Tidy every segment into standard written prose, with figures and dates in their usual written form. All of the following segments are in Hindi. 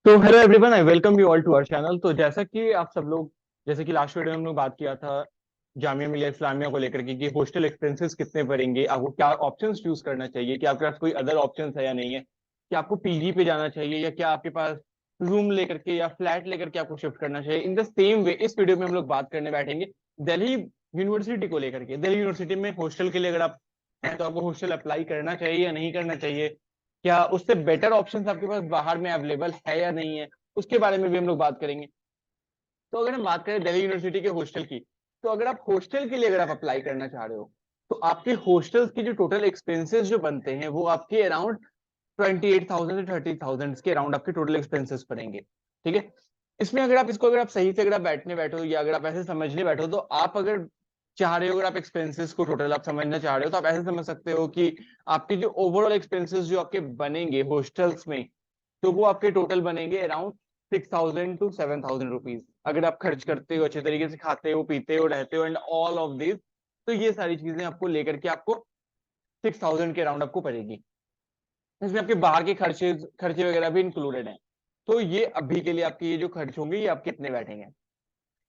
तो hello everyone, I welcome you all to our channel. तो जैसा कि आप सब लोग, जैसे कि लास्ट वीडियो में हम लोग बात किया था जामिया मिलिया इस्लामिया को लेकर के कि हॉस्टल एक्सपेंसेस कितने पड़ेंगे, आपको क्या ऑप्शंस चूज करना चाहिए, कि आपके पास कोई अदर ऑप्शंस है या नहीं है, कि आपको पीजी पे जाना चाहिए या क्या आपके पास रूम लेकर के या फ्लैट लेकर के आपको शिफ्ट करना चाहिए। इन द सेम वे इस वीडियो में हम लोग बात करने बैठेंगे दिल्ली यूनिवर्सिटी को लेकर के। दिल्ली यूनिवर्सिटी में हॉस्टल के लिए अगर आप हैं तो आपको हॉस्टल अप्लाई करना चाहिए या नहीं करना चाहिए, क्या उससे बेटर ऑप्शंस आपके पास बाहर में अवेलेबल है या नहीं है, उसके बारे में भी हम लोग बात करेंगे। तो अगर हम बात करें दिल्ली यूनिवर्सिटी के हॉस्टल की, तो अगर आप हॉस्टल के लिए अगर आप अप्लाई करना चाह रहे हो तो आपके हॉस्टल्स की जो टोटल एक्सपेंसेस जो बनते हैं वो आपके अराउंड 28,000 से 30,000 के अराउंड आपके टोटल एक्सपेंसेस पड़ेंगे। ठीक है। इसमें अगर आप सही से अगर आप बैठने बैठो या अगर आप ऐसे समझने बैठो तो आप अगर चाह रहे हो, अगर आप एक्सपेंसेस को टोटल आप समझना चाह रहे हो तो आप ऐसे समझ सकते हो कि आपके जो ओवरऑल एक्सपेंसेस जो आपके बनेंगे हॉस्टल्स में, तो वो आपके टोटल बनेंगे अराउंड 6,000 to 7,000 रुपीज। अगर आप खर्च करते हो, अच्छे तरीके से खाते हो, पीते हो, रहते हो एंड ऑल ऑफ दिस, तो ये सारी चीजें आपको लेकर के आपको 6,000 के अराउंड आपको पड़ेगी। इसमें आपके बाहर के खर्चे खर्चे वगैरह भी इंक्लूडेड हैं। तो ये अभी के लिए आपके ये जो खर्च होंगे ये आपके इतने बैठेंगे।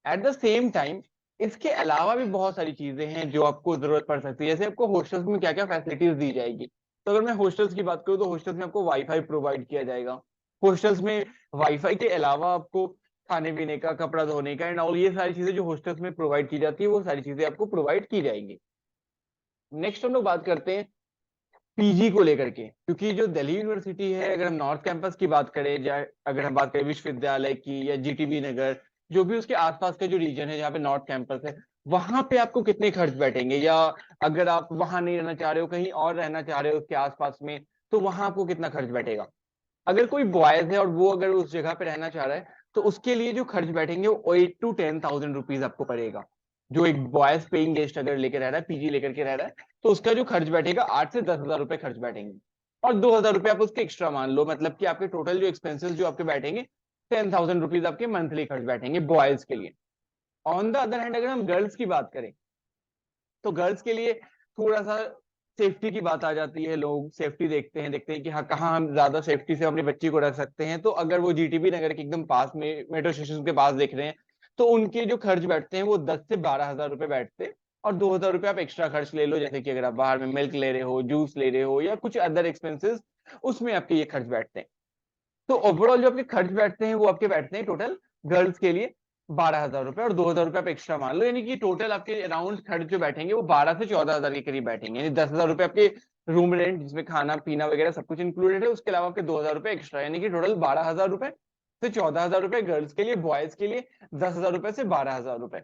एट द सेम टाइम इसके अलावा भी बहुत सारी चीजें हैं जो आपको जरूरत पड़ सकती है। जैसे आपको हॉस्टल्स में क्या क्या फैसिलिटीज दी जाएगी, तो अगर मैं हॉस्टल्स की बात करूँ तो हॉस्टल्स में आपको वाईफाई प्रोवाइड किया जाएगा। हॉस्टल्स में वाईफाई के अलावा आपको खाने पीने का, कपड़ा धोने का एंड ऑल ये सारी चीजें जो हॉस्टल्स में प्रोवाइड की जाती है वो सारी चीजें आपको प्रोवाइड की जाएंगी। नेक्स्ट हम लोग बात करते हैं पीजी को लेकर के, क्योंकि जो दिल्ली यूनिवर्सिटी है, अगर हम नॉर्थ कैंपस की बात करें या अगर हम बात करें विश्वविद्यालय की या जीटीबी नगर, जो भी उसके आसपास का जो रीजन है जहाँ पे नॉर्थ कैंपस है, वहां पे आपको कितने खर्च बैठेंगे, या अगर आप वहां नहीं रहना चाह रहे हो, कहीं और रहना चाह रहे हो उसके आसपास में, तो वहां आपको कितना खर्च बैठेगा। अगर कोई बॉयज है और वो अगर उस जगह पे रहना चाह रहा है तो उसके लिए जो खर्च बैठेंगे वो 8 to 10,000 रुपीज आपको पड़ेगा। जो एक बॉयज पेइंग गेस्ट अगर लेकर रह रहा है, पीजी लेकर के रह रहा है, तो उसका जो खर्च बैठेगा 8 से 10 हजार रुपए खर्च बैठेंगे। और 2 हजार रुपये आप उसके एक्स्ट्रा मान लो, मतलब कि आपके टोटल जो एक्सपेंसेस जो आपके बैठेंगे 10,000 रुपीज आपके मंथली खर्च बैठेंगे बॉयज के लिए। ऑन द अदर हैंड अगर हम गर्ल्स की बात करें तो गर्ल्स के लिए थोड़ा सा सेफ्टी की बात आ जाती है। लोग सेफ्टी देखते हैं कि हाँ कहाँ हम ज्यादा सेफ्टी से अपनी बच्ची को रख सकते हैं। तो अगर वो जीटीबी नगर के एकदम पास में मेट्रो स्टेशन के पास देख रहे हैं तो उनके जो खर्च बैठते हैं वो 10 से 12 हजार रुपए बैठते हैं। और 2 हजार रुपये आप एक्स्ट्रा खर्च ले लो, जैसे कि अगर आप बाहर में मिल्क ले रहे हो, जूस ले रहे हो या कुछ अदर एक्सपेंसेस, उसमें आपके ये खर्च बैठते हैं। तो ओवरऑल जो आपके खर्च बैठते हैं वो आपके बैठते हैं टोटल गर्ल्स के लिए 12 हजार रुपए, और 2 हजार रुपए आप एक्स्ट्रा मान लो, यानी कि टोटल आपके अराउंड खर्च जो बैठेंगे वो 12 से 14 हजार के करीब बैठेंगे। यानी 10 हजार रुपए आपके रूम रेंट जिसमें खाना पीना वगैरह सब कुछ इंक्लूडेड है, उसके अलावा आपके 2 हजार रुपए एक्स्ट्रा, यानी कि टोटल 12 हजार रुपए से 14 हजार रुपए गर्ल्स के लिए, बॉयज के लिए 10 हजार रुपए से 12 हजार रुपए।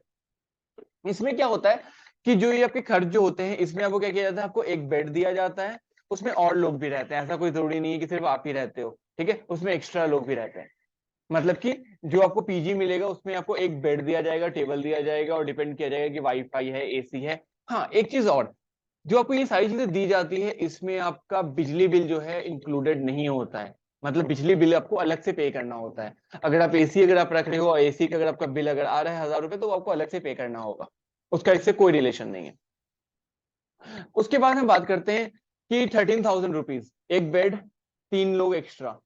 इसमें क्या होता है कि जो ये आपके खर्च जो होते हैं इसमें आपको क्या किया जाता है, आपको एक बेड दिया जाता है, उसमें और लोग भी रहते हैं, ऐसा कोई जरूरी नहीं है कि सिर्फ आप ही रहते हो। ठीक है, उसमें एक्स्ट्रा लोग भी रहते हैं। मतलब कि जो आपको पीजी मिलेगा उसमें आपको एक बेड दिया जाएगा, टेबल दिया जाएगा और डिपेंड किया जाएगा कि वाईफाई है, एसी है। हाँ, एक चीज और, जो आपको ये सारी चीजें दी जाती है इसमें आपका बिजली बिल जो है इंक्लूडेड नहीं होता है। मतलब बिजली बिल आपको अलग से पे करना होता है। अगर आप एसी अगर आप रख रहे हो और एसी का अगर आपका बिल अगर आ रहा है 1,000 रुपए, तो आपको अलग से पे करना होगा, उसका इससे कोई रिलेशन नहीं है। उसके बाद हम बात करते हैं कि 13,000 रुपीज एक बेड, 3 लोग एक्स्ट्रा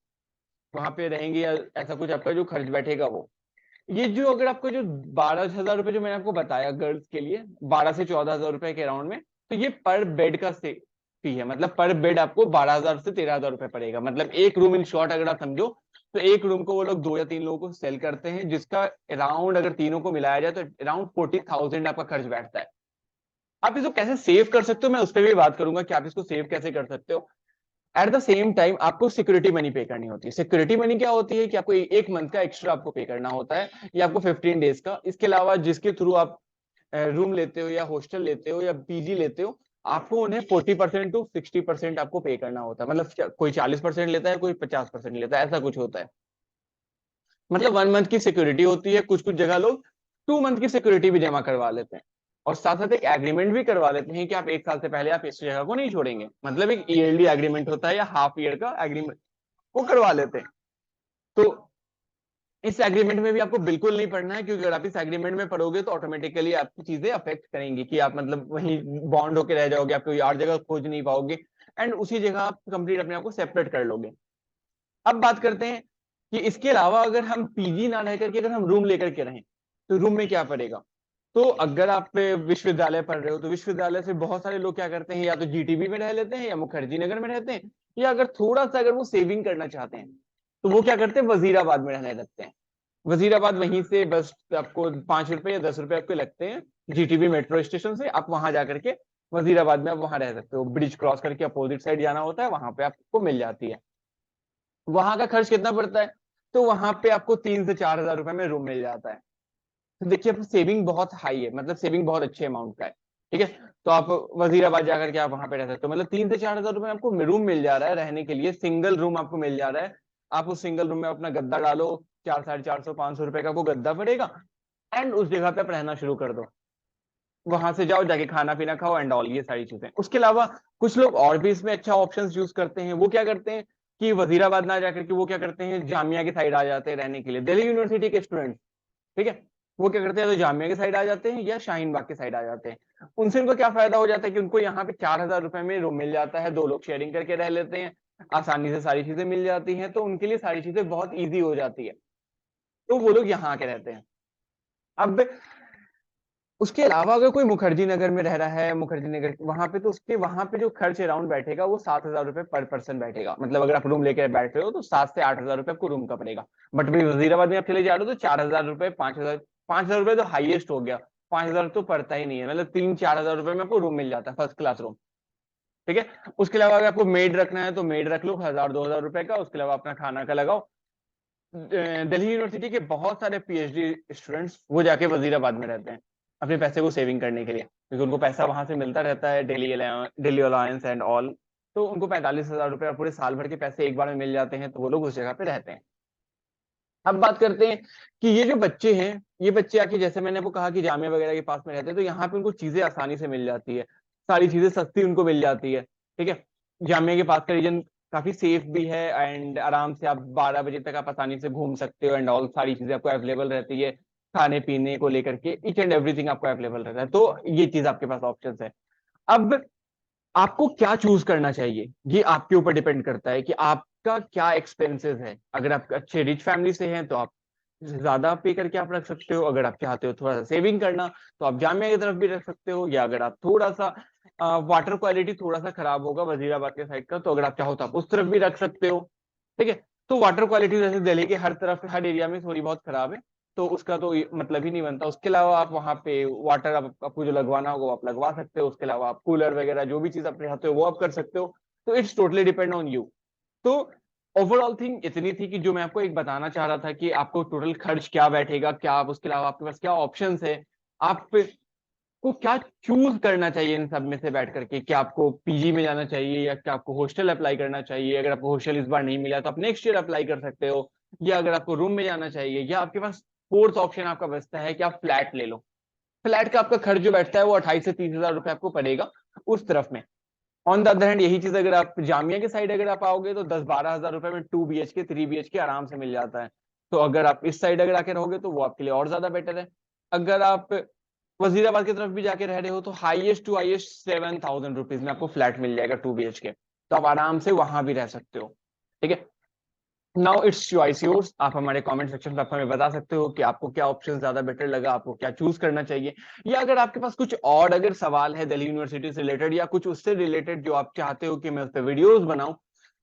वहां पे रहेंगे या ऐसा कुछ आपका जो खर्च बैठेगा वो, ये जो अगर आपको जो 12 हजार रुपए जो मैंने आपको बताया गर्ल्स के लिए 12 से 14 हजार रुपए के अराउंड में, तो ये पर बेड का फी है। मतलब पर बेड आपको 12 हजार से 13 हजार रुपए पड़ेगा। मतलब एक रूम इन शॉर्ट अगर आप समझो तो एक रूम को वो लोग 2 या 3 लोगों को सेल करते हैं, जिसका अराउंड अगर तीनों को मिलाया जाए तो अराउंड 40,000 आपका खर्च बैठता है। आप इसको कैसे सेव कर सकते हो मैं उस पर भी बात करूंगा कि आप इसको सेव कैसे कर सकते हो। एट द सेम टाइम आपको सिक्योरिटी मनी पे करनी होती है। सिक्योरिटी मनी क्या होती है कि आपको एक मंथ का एक्स्ट्रा आपको पे करना होता है, या आपको 15 डेज का। इसके अलावा जिसके थ्रू आप रूम लेते हो या हॉस्टल लेते हो या पीजी लेते हो, आपको उन्हें 40% to 60% आपको पे करना होता है। मतलब कोई 40% लेता है, कोई 50% लेता है, ऐसा कुछ होता है। मतलब 1 मंथ की सिक्योरिटी होती है। कुछ कुछ जगह लोग 2 मंथ की सिक्योरिटी भी जमा करवा लेते हैं, और साथ साथ एक एग्रीमेंट भी करवा लेते हैं कि आप 1 साल से पहले आप इस जगह को नहीं छोड़ेंगे। मतलब एक ईयरली एग्रीमेंट होता है या हाफ ईयर का एग्रीमेंट, वो करवा लेते हैं। तो इस एग्रीमेंट में भी आपको बिल्कुल नहीं पढ़ना है, क्योंकि अगर आप इस एग्रीमेंट में पढ़ोगे तो ऑटोमेटिकली आपकी चीजें अफेक्ट करेंगी कि आप मतलब वहीं बॉन्ड होके रह जाओगे, आप कोई और जगह खोज नहीं पाओगे एंड उसी जगह आप कंप्लीट अपने आप को सेपरेट कर लोगे। अब बात करते हैं कि इसके अलावा अगर हम पीजी ना रह करके अगर हम रूम लेकर के रहें तो रूम में क्या पड़ेगा। तो अगर आप विश्वविद्यालय पढ़ रहे हो तो विश्वविद्यालय से बहुत सारे लोग क्या करते हैं, या तो जीटीबी में रह लेते हैं या मुखर्जी नगर में रहते हैं, या अगर थोड़ा सा अगर वो सेविंग करना चाहते हैं तो वो क्या करते हैं, वजीराबाद में रहने लगते हैं। वजीराबाद वहीं से बस आपको 5 रुपए या 10 रुपए आपके लगते हैं जीटीबी मेट्रो स्टेशन से, आप वहां जाकर के वजीराबाद में आप वहां रह सकते हो। ब्रिज क्रॉस करके अपोजिट साइड जाना होता है, वहां पे आपको मिल जाती है। वहां का खर्च कितना पड़ता है, तो वहां पे आपको 3 से 4 हजार रुपए में रूम मिल जाता है। तो देखिए आपकी सेविंग बहुत हाई है, मतलब सेविंग बहुत अच्छे अमाउंट का है। ठीक है, तो आप वजीराबाद जाकर के आप वहां पे रह सकते हो, मतलब 3 से 4 हजार रुपए में आपको रूम मिल जा रहा है रहने के लिए, सिंगल रूम आपको मिल जा रहा है। आप उस सिंगल रूम में अपना गद्दा डालो, 400-450 500 रुपए का वो गद्दा पड़ेगा, एंड उस जगह पे आप रहना शुरू कर दो। वहां से जाओ, जाके खाना पीना खाओ एंड ऑल, ये सारी चीजें। उसके अलावा कुछ लोग और भी इसमें अच्छा ऑप्शन यूज करते हैं। वो क्या करते हैं कि वजीराबाद ना जाकर के वो क्या करते हैं, जामिया की साइड आ जाते हैं रहने के लिए, दिल्ली यूनिवर्सिटी के स्टूडेंट। ठीक है, वो क्या करते हैं, तो जामिया के साइड आ जाते हैं या शाहीन बाग के साइड आ जाते हैं। उनसे उनको क्या फायदा हो जाता है कि उनको यहाँ पे 4 हजार रुपए में रूम मिल जाता है, 2 लोग शेयरिंग करके रह लेते हैं, आसानी से सारी चीजें मिल जाती हैं, तो उनके लिए सारी चीजें बहुत ईजी हो जाती है, तो वो लोग यहाँ आके रहते हैं। अब उसके अलावा अगर कोई मुखर्जी नगर में रह रहा है, मुखर्जी नगर वहां पे, तो उसके वहां पे जो खर्च अराउंड बैठेगा वो 7 हजार रुपए पर पर्सन बैठेगा। मतलब अगर आप रूम लेकर बैठ रहे हो तो 7 से 8 हजार रुपए आपको रूम का पड़ेगा। बट भाई वजीराबाद में आप चले जा रहे हो तो 4 हजार रुपए, 5 हजार, 5 हजार रुपए तो हाईएस्ट हो गया, 5 हजार तो पड़ता ही नहीं है, मतलब 3-4 हजार रुपए में आपको रूम मिल जाता है, फर्स्ट क्लास रूम। ठीक है, उसके अलावा अगर आपको मेड रखना है तो मेड रख लो 1000-2000 रुपए का, उसके अलावा अपना खाना का लगाओ। दिल्ली यूनिवर्सिटी के बहुत सारे पीएचडी स्टूडेंट्स वो जाके वजीराबाद में रहते हैं अपने पैसे को सेविंग करने के लिए, क्योंकि उनको पैसा वहां से मिलता रहता है, डेली अलायंस एंड ऑल। तो उनको 45 हजार रुपए और पूरे साल भर के पैसे एक बार में मिल जाते हैं, तो वो लोग उस जगह पे रहते हैं। अब बात करते हैं कि ये जो बच्चे हैं, ये बच्चे आके, जैसे मैंने आपको कहा कि जामिया वगैरह के पास में रहते हैं, तो यहाँ पे उनको चीजें आसानी से मिल जाती है, सारी चीजें सस्ती उनको मिल जाती है। ठीक है, जामिया के पास का रीजन काफी सेफ भी है, एंड आराम से आप 12 बजे तक आप आसानी से घूम सकते हो एंड ऑल, सारी चीजें आपको अवेलेबल रहती है, खाने पीने को लेकर के ईच एंड एवरीथिंग आपको अवेलेबल रहता है, तो ये चीज आपके पास ऑप्शन है। अब आपको क्या चूज करना चाहिए, ये आपके ऊपर डिपेंड करता है कि आपका क्या एक्सपेंसेस है। अगर आप अच्छे रिच फैमिली से हैं तो आप ज्यादा पे करके आप रख सकते हो, अगर आप चाहते हो थोड़ा सा सेविंग करना तो आप जामिया की तरफ भी रख सकते हो, या अगर आप थोड़ा सा वाटर क्वालिटी थोड़ा सा खराब होगा वजीराबाद के साइड का, तो अगर आप चाहो तो आप उस तरफ भी रख सकते हो। ठीक है, तो वाटर क्वालिटी जैसे दिल्ली के हर तरफ हर एरिया में थोड़ी बहुत खराब है, तो उसका तो मतलब ही नहीं बनता। उसके अलावा आप वहाँ पे वाटर आपको जो लगवाना होगा वो आप लगवा सकते हो, उसके अलावा आप कूलर वगैरह जो भी चीज आप चाहते हो वो आप कर सकते हो। तो it's totally depend on you. तो ओवरऑल थिंग इतनी थी कि जो मैं आपको एक बताना चाह रहा था कि आपको टोटल खर्च क्या बैठेगा, क्या आप उसके अलावा आपके पास क्या ऑप्शंस है, आपको क्या चूज करना चाहिए इन सब में से बैठ करके, क्या आपको पीजी में जाना चाहिए या क्या आपको हॉस्टल अप्लाई करना चाहिए। अगर आपको हॉस्टल इस बार नहीं मिला तो आप नेक्स्ट ईयर अप्लाई कर सकते हो, या अगर आपको रूम में जाना चाहिए, या आपके पास फोर्थ ऑप्शन आपका बचता है कि आप फ्लैट ले लो। फ्लैट का आपका खर्च जो बैठता है वो 28 से 30 हजार रुपए आपको पड़ेगा उस तरफ में। ऑन द अदर हैंड यही चीज अगर आप जामिया के साइड अगर आप आओगे तो 10-12 हजार रुपए में 2 BHK 3 BHK आराम से मिल जाता है। तो अगर आप इस साइड अगर आके रहोगे तो वो आपके लिए और ज्यादा बेटर है। अगर आप वजीराबाद की तरफ भी जाके रह रहे हो तो हाईएस्ट टू हाईएस्ट 7,000 रुपीज में आपको फ्लैट मिल जाएगा 2 BHK, तो आप आराम से वहां भी रह सकते हो। ठीक है, नाउ इट्स चॉइस योर्स। आप हमारे कमेंट सेक्शन में आप हमें बता सकते हो कि आपको क्या ऑप्शन ज्यादा बेटर लगा, आपको क्या चूज करना चाहिए, या अगर आपके पास कुछ और अगर सवाल है दिल्ली यूनिवर्सिटी से रिलेटेड या कुछ उससे रिलेटेड जो आप चाहते हो कि मैं उस पर वीडियोज बनाऊं,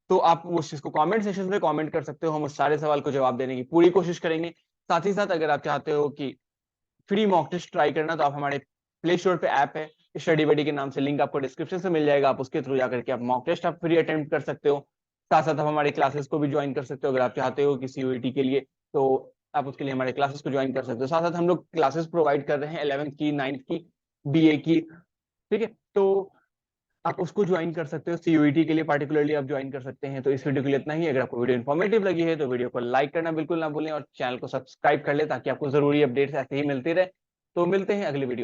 तो आप उस चीज को कमेंट सेक्शन में कमेंट कर सकते हो। हम उस सारे सवाल को जवाब देने की पूरी कोशिश करेंगे। साथ ही साथ अगर आप चाहते हो कि फ्री मॉक टेस्ट ट्राई करना, तो आप हमारे प्ले स्टोर पे ऐप है स्टडी बडी के नाम से, लिंक आपको डिस्क्रिप्शन से मिल जाएगा, आप उसके थ्रू जाकर के आप मॉक टेस्ट आप फ्री अटेम्प्ट कर सकते हो। साथ साथ आप हमारे क्लासेस को भी ज्वाइन कर सकते हो, अगर आप चाहते हो कि सीयूईटी के लिए, तो आप उसके लिए हमारे क्लासेस को ज्वाइन कर सकते हो। साथ साथ हम लोग क्लासेस प्रोवाइड कर रहे हैं 11th की, 9th की, बीए की। ठीक है, तो आप उसको ज्वाइन कर सकते हो, सीयूईटी के लिए पार्टिकुलरली आप ज्वाइन कर सकते हैं। तो इस वीडियो के लिए इतना ही। अगर आपको वीडियो इन्फॉर्मेटिव लगी है तो वीडियो को लाइक करना बिल्कुल ना भूलें और चैनल को सब्सक्राइब कर ले, ताकि आपको जरूरी अपडेट्स ऐसे ही मिलते रहे। तो मिलते हैं अगली वीडियो।